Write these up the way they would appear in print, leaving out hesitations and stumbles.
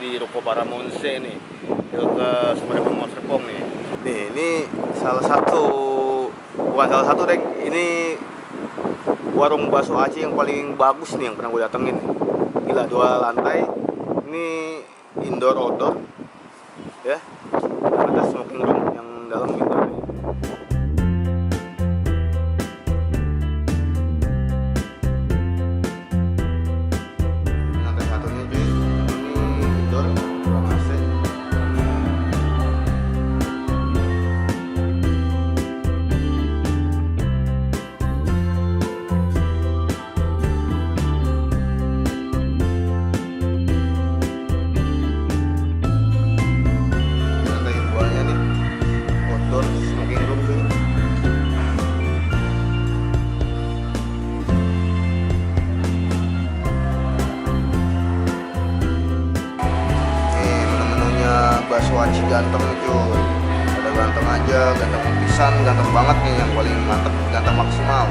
di Ruko Paramonse nih, ke Sumberpong Serpong nih. Nih, ini salah satu, bukan salah satu deh, ini warung bakso Aci yang paling bagus nih yang pernah gue datengin. Gila, 2 lantai, ini indoor outdoor, ya. Ada smoking room yang dalam indoor. Lantai satunya cuy, ini indoor, ruang AC. Bakso Aci ganteng cuy, ada ganteng aja, ganteng pisan, ganteng banget nih, yang paling mantep, ganteng maksimal.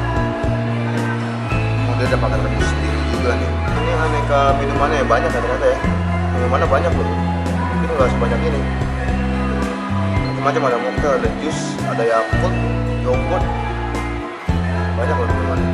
Dia ada pakai rebus sendiri juga nih. Ini aneka minumannya ya, banyak ternyata ya, minumannya banyak loh, mungkin nggak sebanyak ini. Macam-macam, ada mocktail, ada jus, ada Yakult, yogurt, banyak loh minumannya.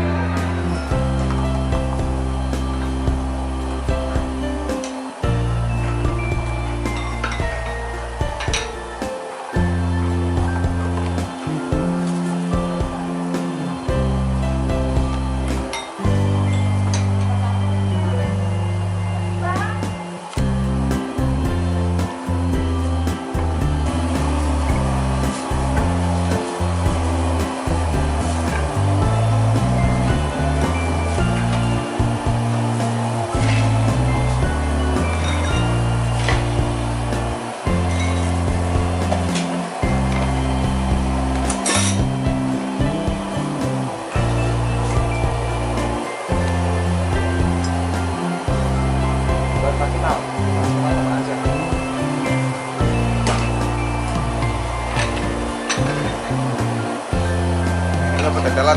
Tetelan.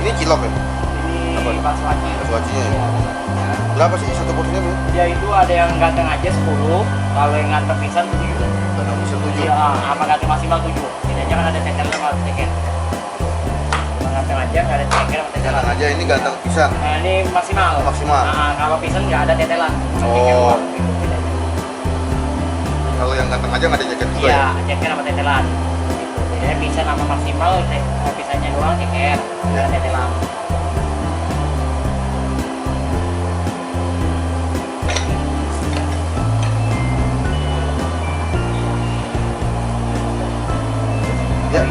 Ini cilok ya? Ini bakso Aci. Bakso Acinya ya? Berapa sih satu porsinya Bu? Ya itu ada yang ganteng aja 10, kalau yang ganteng pisan 7. Ganteng pisan 7? Iya, apa ganteng maksimal 7. Ini aja kan ada tetelan sama ceker. Ganteng aja, nggak ada ceker sama tetelan. Ganteng aja, ini ganteng pisan? Nah, ini maksimal. Maksimal? Nah, kalau pisan nggak ada tetelan. Oh. Kalau yang ganteng aja nggak ada ceker juga ya? Iya, ceker sama tetelan. Jadi pisan sama maksimal, pisannya doang ceker, nggak ada tetelan. Ya.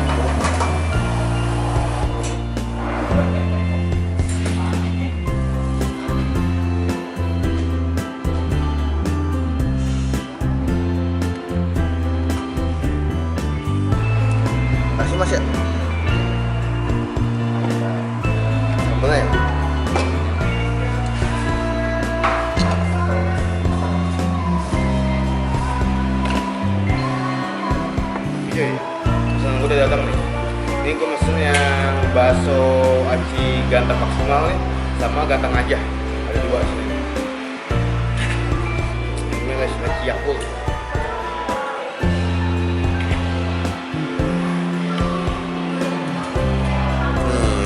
Kasih Mas ya. Boleh ya? Iya. Pesanan gue udah datang nih. Ini gue mesen yang bakso Aci ganteng maksimal nih, sama ganteng aja. Ada 2 sini. Ini Aci Yakult.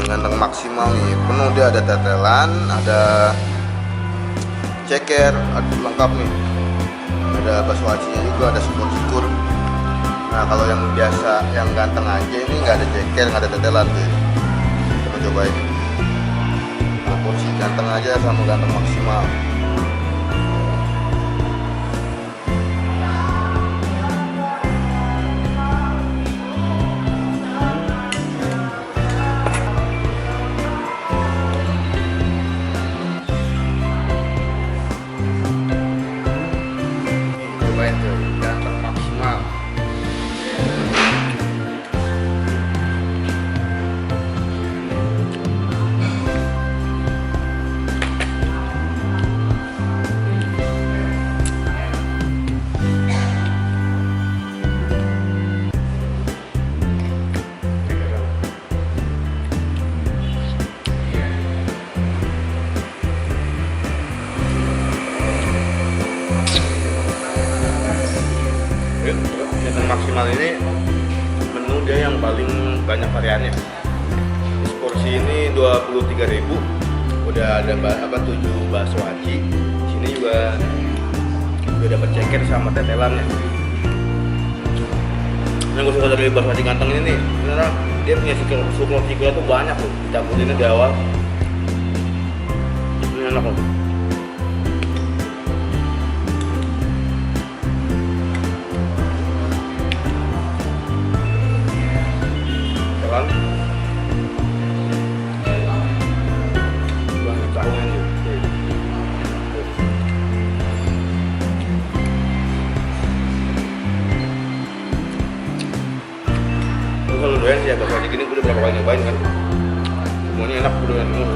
Ganteng maksimal nih, penuh, dia ada tetelan, ada ceker, ada lengkap nih. Ada bakso Acinya juga, ada syukur-syukur. Nah kalau yang biasa, yang ganteng aja ini nggak ada ceker, nggak ada tetelan tuh. Kita cobain. Nah, porsi ganteng aja sama ganteng maksimal. Cobain tuh, ganteng maksimal. maksimal ini menu dia yang paling banyak variannya. Porsi ini 23.000. Udah ada 7 bakso aci. Sini juga udah dapat ceker sama tetelannya. Yang gue suka dari bakso aci ganteng ini nih, beneran dia punya suklot tuh banyak loh. Campurinnya di awal. Ini enak loh. Tetelan. Banyak tahunya nih. Kalau doyan sih ya bakso aci gini gue udah berapa kali nyobain kan, semuanya enak, gue doyan semua.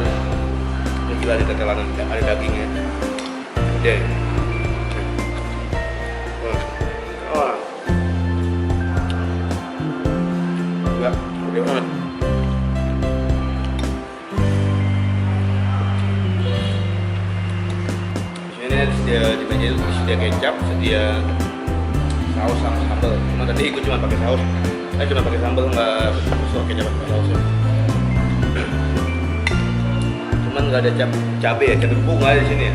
Ini gila ada tetelan, ada dagingnya gede. Oh enggak, gede banget. Di sini di meja itu sedia kecap, sedia saus sama sambal. Cuma tadi gue cuma pakai saus. Saya cuma pakai sambal, nggak suka kecap sama sausnya. Cuman nggak ada cabai ya, cabai bubuk nggak ada di sini ya.